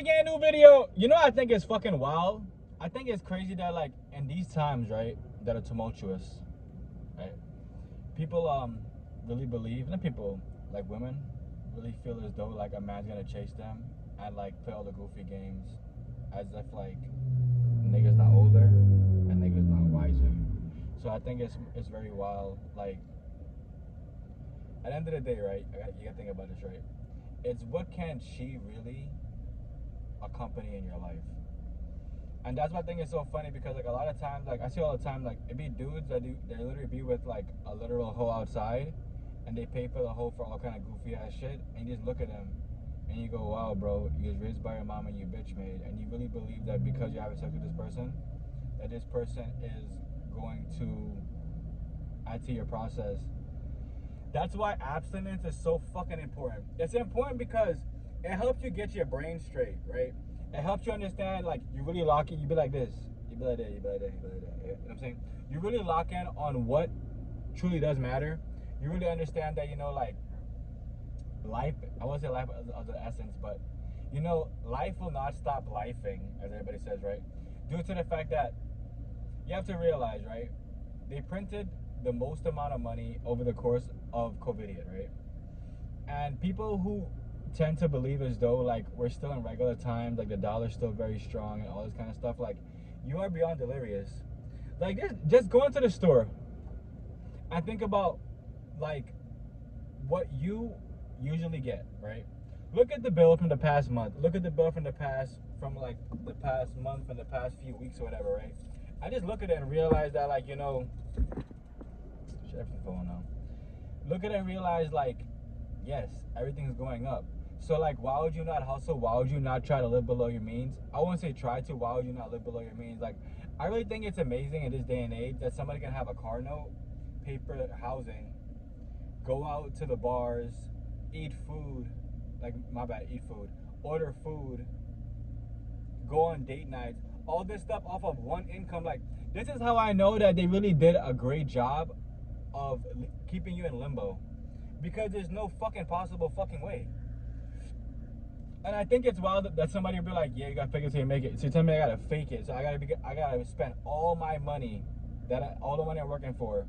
making a new video. You know, I think it's fucking wild. I think it's crazy that, like, in these times, right, that are tumultuous, right, people really believe, not people, like women, really feel as though, like, a man's gonna chase them and, like, play all the goofy games as if, like, niggas not older and niggas not wiser. So I think it's very wild. Like, at the end of the day, right, you gotta think about this, right? It's what can she really accompany in your life? And that's why I think it's so funny, because, like, a lot of times, like, I see all the time, like, it be dudes that they literally be with, like, a literal hoe outside, and they pay for the hoe for all kind of goofy ass shit, and you just look at them and you go, wow, bro, you was raised by your mom and you bitch made, and you really believe that because you're having sex with this person, that this person is going to add to your process. That's why abstinence is so fucking important. It's important because it helps you get your brain straight, right? It helps you understand, like, you really lock in, you be like this, you be like that, you be like that, you be like that. You know what I'm saying? You really lock in on what truly does matter. You really understand that, you know, like, life, I won't say life as the essence, but, you know, life will not stop lifing, as everybody says, right? Due to the fact that you have to realize, right, they printed the most amount of money over the course of COVID, right? And people who tend to believe as though, like, we're still in regular times, like the dollar's still very strong and all this kind of stuff, like, you are beyond delirious. Like, just go into the store and think about, like, what you usually get, right? Look at the bill from the past month. Look at the bill from the past month, from the past few weeks or whatever, right? I just look at it and realize that, like, you know, shit, everything's going on. Look at it and realize, like, yes, everything's going up. So, like, why would you not hustle? Why would you not try to live below your means? I wouldn't say try to. Why would you not live below your means? Like, I really think it's amazing in this day and age that somebody can have a car note, pay for housing, go out to the bars, eat food, like, my bad, eat food, order food, go on date nights, all this stuff off of one income. Like, this is how I know that they really did a great job of keeping you in limbo, because there's no fucking possible fucking way. And I think it's wild that somebody will be like, yeah, you gotta fake it till you make it. So you tell me I gotta fake it. So I gotta spend all my money, all the money I'm working for,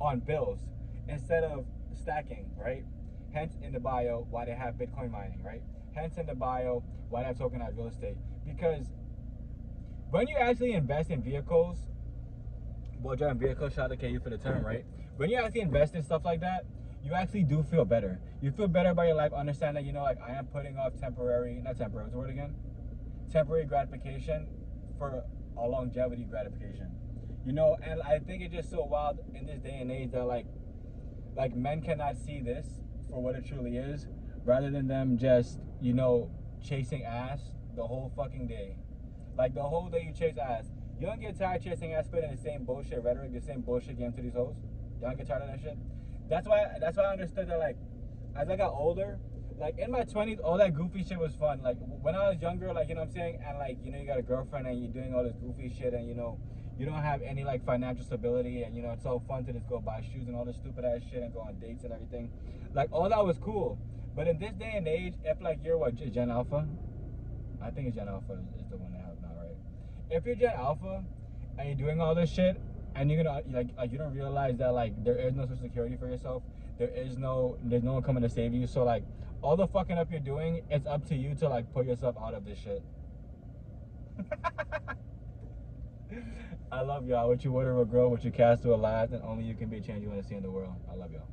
on bills instead of stacking, right? Hence in the bio why they have Bitcoin mining, right? Hence in the bio why they have tokenized real estate. Because when you actually invest in vehicles, well, driving vehicles, shout out to KU for the term, right? When you actually invest in stuff like that, you actually do feel better. You feel better about your life, understand that, you know, like, I am putting off not temporary, what's the word again? Temporary gratification for a longevity gratification. You know, and I think it's just so wild in this day and age that, like men cannot see this for what it truly is, rather than them just, you know, chasing ass the whole fucking day. Like, the whole day you chase ass. You don't get tired chasing ass, spitting the same bullshit rhetoric, the same bullshit game to these hoes? You don't get tired of that shit? That's why I understood that, like, as I got older, like, in my 20s, all that goofy shit was fun. Like, when I was younger, like, you know what I'm saying? And, like, you know, you got a girlfriend and you're doing all this goofy shit, and, you know, you don't have any, like, financial stability, and, you know, it's so fun to just go buy shoes and all this stupid ass shit and go on dates and everything. Like, all that was cool. But in this day and age, if, like, you're what, Gen Alpha? I think it's Gen Alpha is the one they have now, right? If you're Gen Alpha and you're doing all this shit, and you're gonna, like, you don't realize that, like, there is no social security for yourself, there's no one coming to save you. So, like, all the fucking up you're doing, it's up to you to, like, pull yourself out of this shit. I love y'all. What you water will grow, what you cast will last, and only you can be a change you want to see in the world. I love y'all.